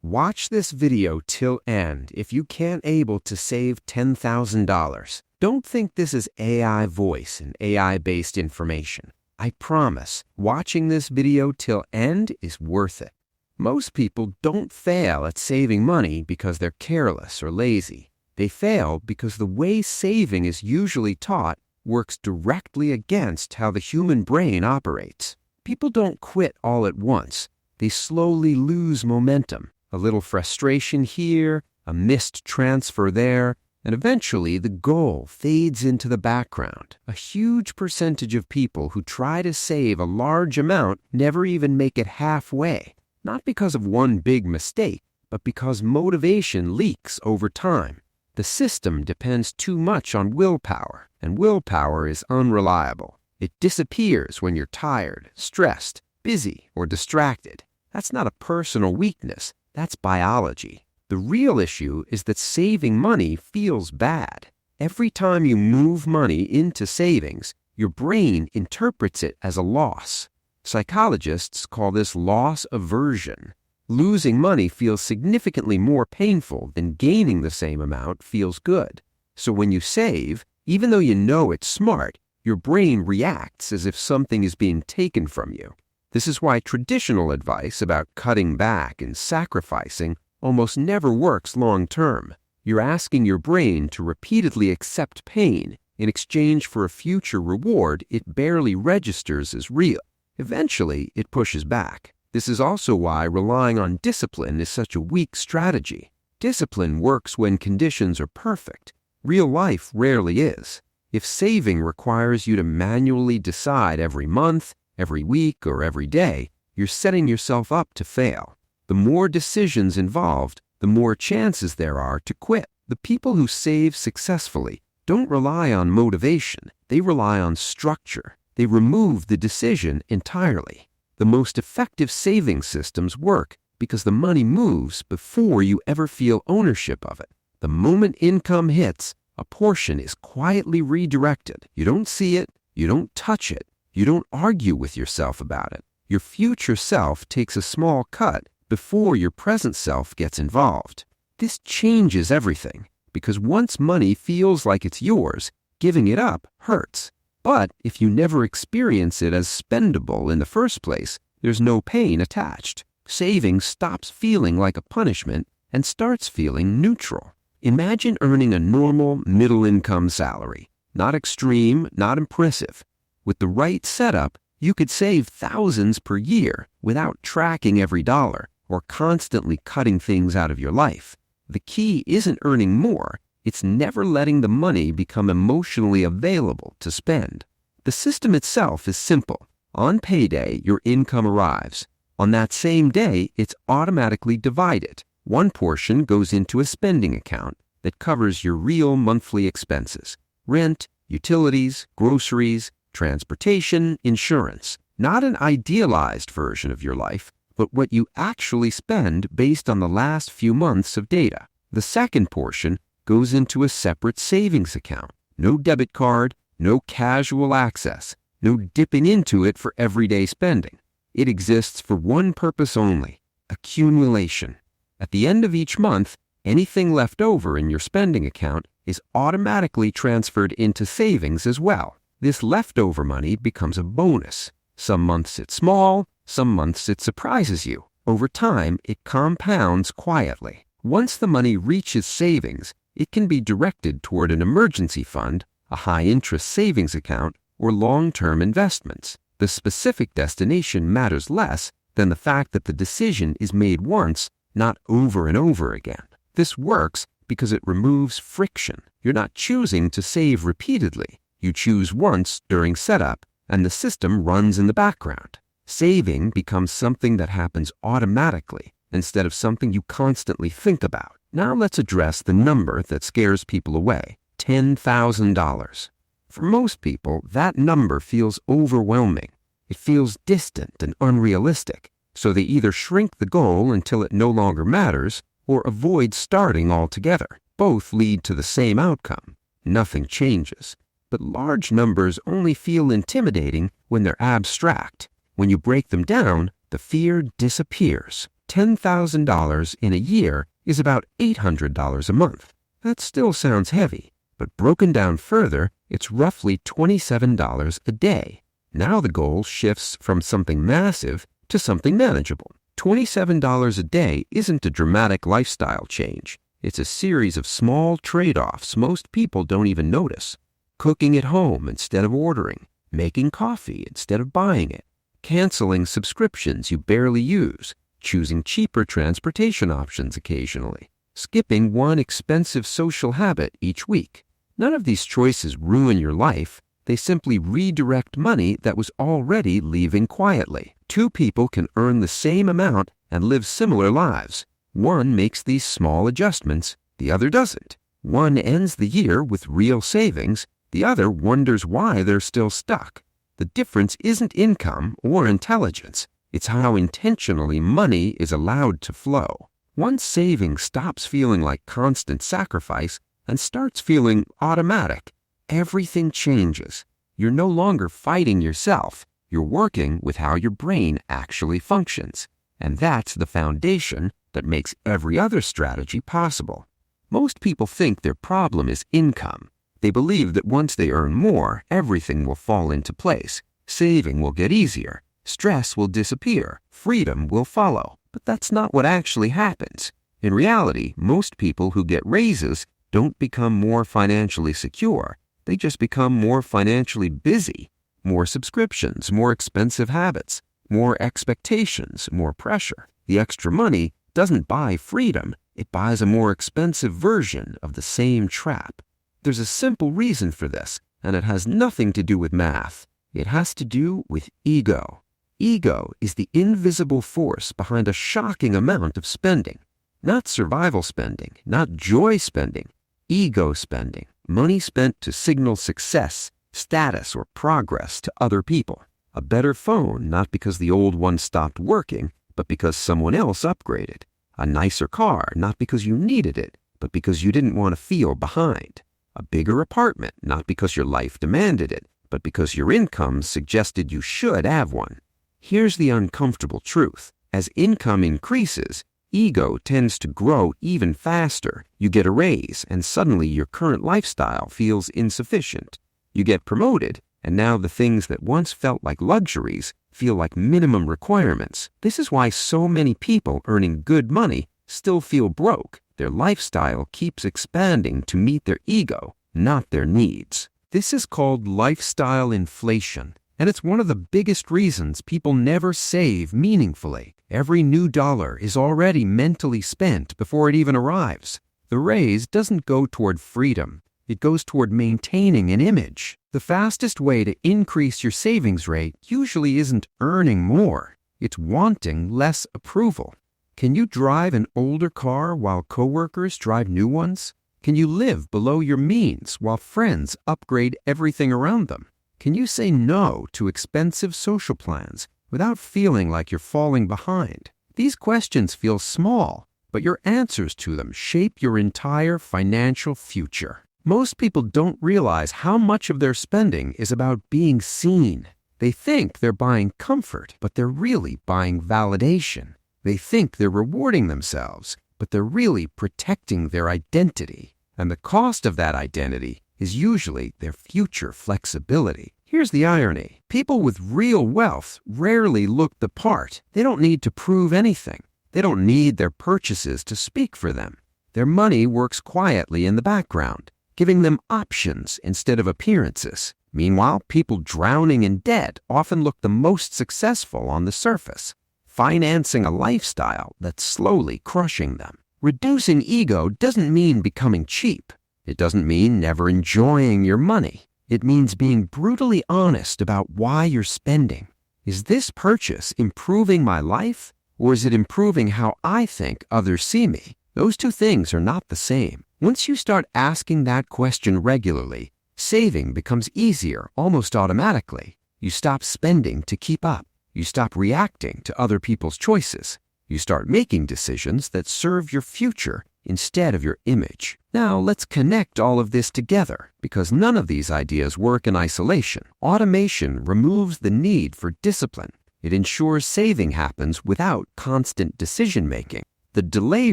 Watch this video till end if you can't able to save $10,000. Don't think this is AI voice and AI-based information. I promise, watching this video till end is worth it. Most people don't fail at saving money because they're careless or lazy. They fail because the way saving is usually taught works directly against how the human brain operates. People don't quit all at once. They slowly lose momentum. A little frustration here, a missed transfer there, and eventually the goal fades into the background. A huge percentage of people who try to save a large amount never even make it halfway, not because of one big mistake, but because motivation leaks over time. The system depends too much on willpower, and willpower is unreliable. It disappears when you're tired, stressed, busy, or distracted. That's not a personal weakness. That's biology. The real issue is that saving money feels bad. Every time you move money into savings, your brain interprets it as a loss. Psychologists call this loss aversion. Losing money feels significantly more painful than gaining the same amount feels good. So when you save, even though you know it's smart, your brain reacts as if something is being taken from you. This is why traditional advice about cutting back and sacrificing almost never works long term. You're asking your brain to repeatedly accept pain in exchange for a future reward it barely registers as real. Eventually, it pushes back. This is also why relying on discipline is such a weak strategy. Discipline works when conditions are perfect. Real life rarely is. If saving requires you to manually decide every month, every week, or every day, you're setting yourself up to fail. The more decisions involved, the more chances there are to quit. The people who save successfully don't rely on motivation. They rely on structure. They remove the decision entirely. The most effective saving systems work because the money moves before you ever feel ownership of it. The moment income hits, a portion is quietly redirected. You don't see it. You don't touch it. You don't argue with yourself about it. Your future self takes a small cut before your present self gets involved. This changes everything, because once money feels like it's yours, giving it up hurts. But if you never experience it as spendable in the first place, there's no pain attached. Saving stops feeling like a punishment and starts feeling neutral. Imagine earning a normal middle-income salary. Not extreme, not impressive. With the right setup, you could save thousands per year without tracking every dollar or constantly cutting things out of your life. The key isn't earning more, it's never letting the money become emotionally available to spend. The system itself is simple. On payday, your income arrives. On that same day, it's automatically divided. One portion goes into a spending account that covers your real monthly expenses: rent, utilities, groceries, transportation, insurance. Not an idealized version of your life, but what you actually spend based on the last few months of data. The second portion goes into a separate savings account. No debit card, no casual access, no dipping into it for everyday spending. It exists for one purpose only: accumulation. At the end of each month, anything left over in your spending account is automatically transferred into savings as well. This leftover money becomes a bonus. Some months it's small, some months it surprises you. Over time, it compounds quietly. Once the money reaches savings, it can be directed toward an emergency fund, a high-interest savings account, or long-term investments. The specific destination matters less than the fact that the decision is made once, not over and over again. This works because it removes friction. You're not choosing to save repeatedly. You choose once during setup, and the system runs in the background. Saving becomes something that happens automatically instead of something you constantly think about. Now let's address the number that scares people away: $10,000. For most people, that number feels overwhelming. It feels distant and unrealistic, so they either shrink the goal until it no longer matters or avoid starting altogether. Both lead to the same outcome: nothing changes. But large numbers only feel intimidating when they're abstract. When you break them down, the fear disappears. $10,000 in a year is about $800 a month. That still sounds heavy, but broken down further, it's roughly $27 a day. Now the goal shifts from something massive to something manageable. $27 a day isn't a dramatic lifestyle change. It's a series of small trade-offs most people don't even notice. Cooking at home instead of ordering, making coffee instead of buying it, canceling subscriptions you barely use, choosing cheaper transportation options occasionally, skipping one expensive social habit each week. None of these choices ruin your life. They simply redirect money that was already leaving quietly. Two people can earn the same amount and live similar lives. One makes these small adjustments, the other doesn't. One ends the year with real savings, the other wonders why they're still stuck. The difference isn't income or intelligence. It's how intentionally money is allowed to flow. Once saving stops feeling like constant sacrifice and starts feeling automatic, everything changes. You're no longer fighting yourself. You're working with how your brain actually functions. And that's the foundation that makes every other strategy possible. Most people think their problem is income. They believe that once they earn more, everything will fall into place. Saving will get easier. Stress will disappear. Freedom will follow. But that's not what actually happens. In reality, most people who get raises don't become more financially secure. They just become more financially busy. More subscriptions, more expensive habits, more expectations, more pressure. The extra money doesn't buy freedom. It buys a more expensive version of the same trap. There's a simple reason for this, and it has nothing to do with math. It has to do with ego. Ego is the invisible force behind a shocking amount of spending. Not survival spending, not joy spending, ego spending. Money spent to signal success, status, or progress to other people. A better phone, not because the old one stopped working, but because someone else upgraded. A nicer car, not because you needed it, but because you didn't want to feel behind. A bigger apartment, not because your life demanded it, but because your income suggested you should have one. Here's the uncomfortable truth. As income increases, ego tends to grow even faster. You get a raise, and suddenly your current lifestyle feels insufficient. You get promoted, and now the things that once felt like luxuries feel like minimum requirements. This is why so many people earning good money still feel broke. Their lifestyle keeps expanding to meet their ego, not their needs. This is called lifestyle inflation, and it's one of the biggest reasons people never save meaningfully. Every new dollar is already mentally spent before it even arrives. The raise doesn't go toward freedom. It goes toward maintaining an image. The fastest way to increase your savings rate usually isn't earning more. It's wanting less approval. Can you drive an older car while coworkers drive new ones? Can you live below your means while friends upgrade everything around them? Can you say no to expensive social plans without feeling like you're falling behind? These questions feel small, but your answers to them shape your entire financial future. Most people don't realize how much of their spending is about being seen. They think they're buying comfort, but they're really buying validation. They think they're rewarding themselves, but they're really protecting their identity. And the cost of that identity is usually their future flexibility. Here's the irony. People with real wealth rarely look the part. They don't need to prove anything. They don't need their purchases to speak for them. Their money works quietly in the background, giving them options instead of appearances. Meanwhile, people drowning in debt often look the most successful on the surface, financing a lifestyle that's slowly crushing them. Reducing ego doesn't mean becoming cheap. It doesn't mean never enjoying your money. It means being brutally honest about why you're spending. Is this purchase improving my life, or is it improving how I think others see me? Those two things are not the same. Once you start asking that question regularly, saving becomes easier almost automatically. You stop spending to keep up. You stop reacting to other people's choices. You start making decisions that serve your future instead of your image. Now let's connect all of this together, because none of these ideas work in isolation. Automation removes the need for discipline. It ensures saving happens without constant decision-making. The delay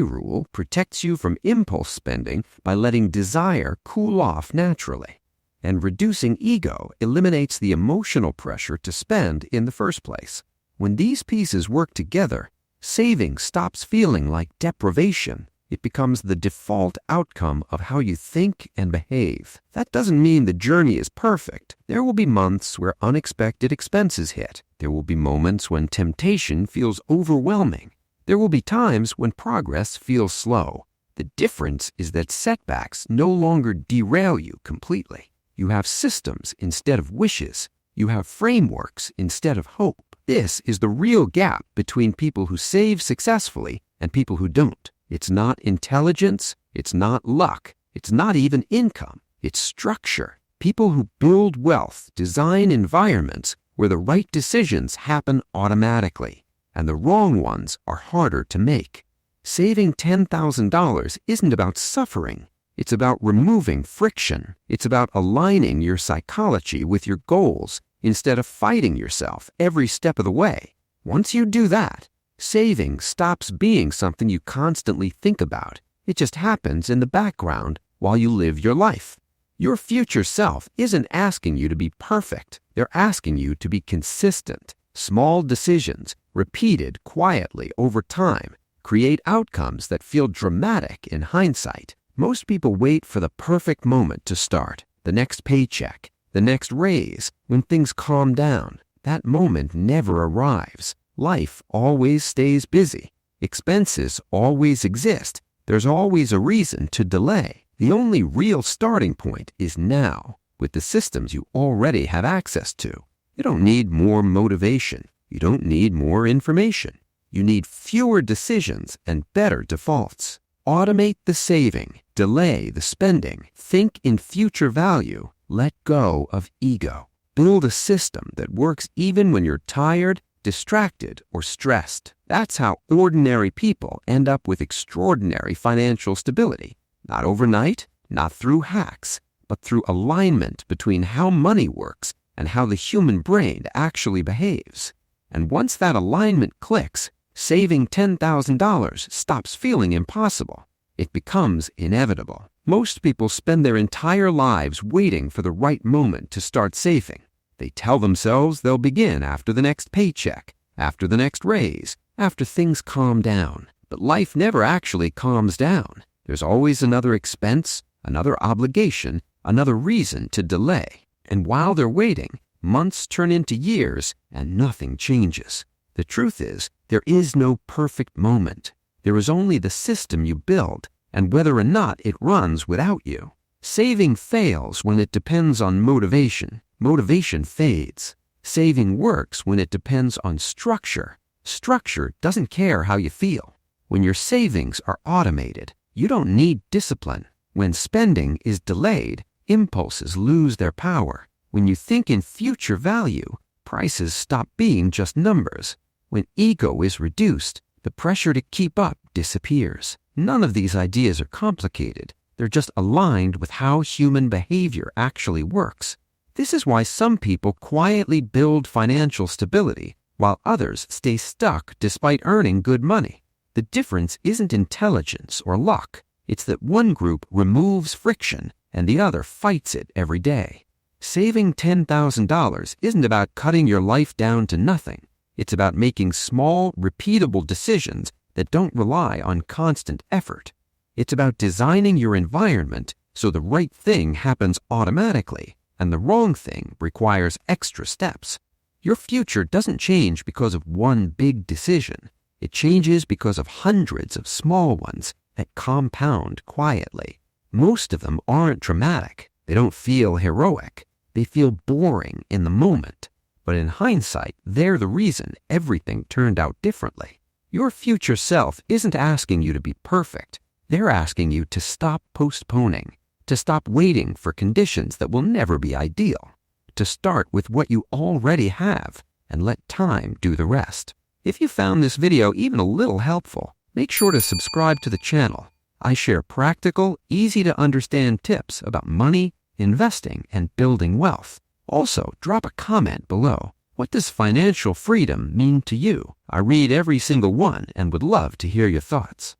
rule protects you from impulse spending by letting desire cool off naturally. And reducing ego eliminates the emotional pressure to spend in the first place. When these pieces work together, saving stops feeling like deprivation. It becomes the default outcome of how you think and behave. That doesn't mean the journey is perfect. There will be months where unexpected expenses hit. There will be moments when temptation feels overwhelming. There will be times when progress feels slow. The difference is that setbacks no longer derail you completely. You have systems instead of wishes. You have frameworks instead of hope. This is the real gap between people who save successfully and people who don't. It's not intelligence, it's not luck, it's not even income, it's structure. People who build wealth design environments where the right decisions happen automatically, and the wrong ones are harder to make. Saving $10,000 isn't about suffering. It's about removing friction. It's about aligning your psychology with your goals instead of fighting yourself every step of the way. Once you do that, saving stops being something you constantly think about. It just happens in the background while you live your life. Your future self isn't asking you to be perfect. They're asking you to be consistent. Small decisions, repeated quietly over time, create outcomes that feel dramatic in hindsight. Most people wait for the perfect moment to start, the next paycheck, the next raise, when things calm down. That moment never arrives. Life always stays busy. Expenses always exist. There's always a reason to delay. The only real starting point is now, with the systems you already have access to. You don't need more motivation. You don't need more information. You need fewer decisions and better defaults. Automate the saving, delay the spending, think in future value, let go of ego. Build a system that works even when you're tired, distracted, or stressed. That's how ordinary people end up with extraordinary financial stability. Not overnight, not through hacks, but through alignment between how money works and how the human brain actually behaves. And once that alignment clicks, saving $10,000 stops feeling impossible. It becomes inevitable. Most people spend their entire lives waiting for the right moment to start saving. They tell themselves they'll begin after the next paycheck, after the next raise, after things calm down. But life never actually calms down. There's always another expense, another obligation, another reason to delay. And while they're waiting, months turn into years and nothing changes. The truth is, there is no perfect moment. There is only the system you build and whether or not it runs without you. Saving fails when it depends on motivation. Motivation fades. Saving works when it depends on structure. Structure doesn't care how you feel. When your savings are automated, you don't need discipline. When spending is delayed, impulses lose their power. When you think in future value, prices stop being just numbers. When ego is reduced, the pressure to keep up disappears. None of these ideas are complicated. They're just aligned with how human behavior actually works. This is why some people quietly build financial stability, while others stay stuck despite earning good money. The difference isn't intelligence or luck. It's that one group removes friction and the other fights it every day. Saving $10,000 isn't about cutting your life down to nothing. It's about making small, repeatable decisions that don't rely on constant effort. It's about designing your environment so the right thing happens automatically and the wrong thing requires extra steps. Your future doesn't change because of one big decision. It changes because of hundreds of small ones that compound quietly. Most of them aren't dramatic. They don't feel heroic. They feel boring in the moment. But in hindsight, they're the reason everything turned out differently. Your future self isn't asking you to be perfect. They're asking you to stop postponing, to stop waiting for conditions that will never be ideal, to start with what you already have and let time do the rest. If you found this video even a little helpful, make sure to subscribe to the channel. I share practical, easy-to-understand tips about money, investing, and building wealth. Also, drop a comment below. What does financial freedom mean to you? I read every single one and would love to hear your thoughts.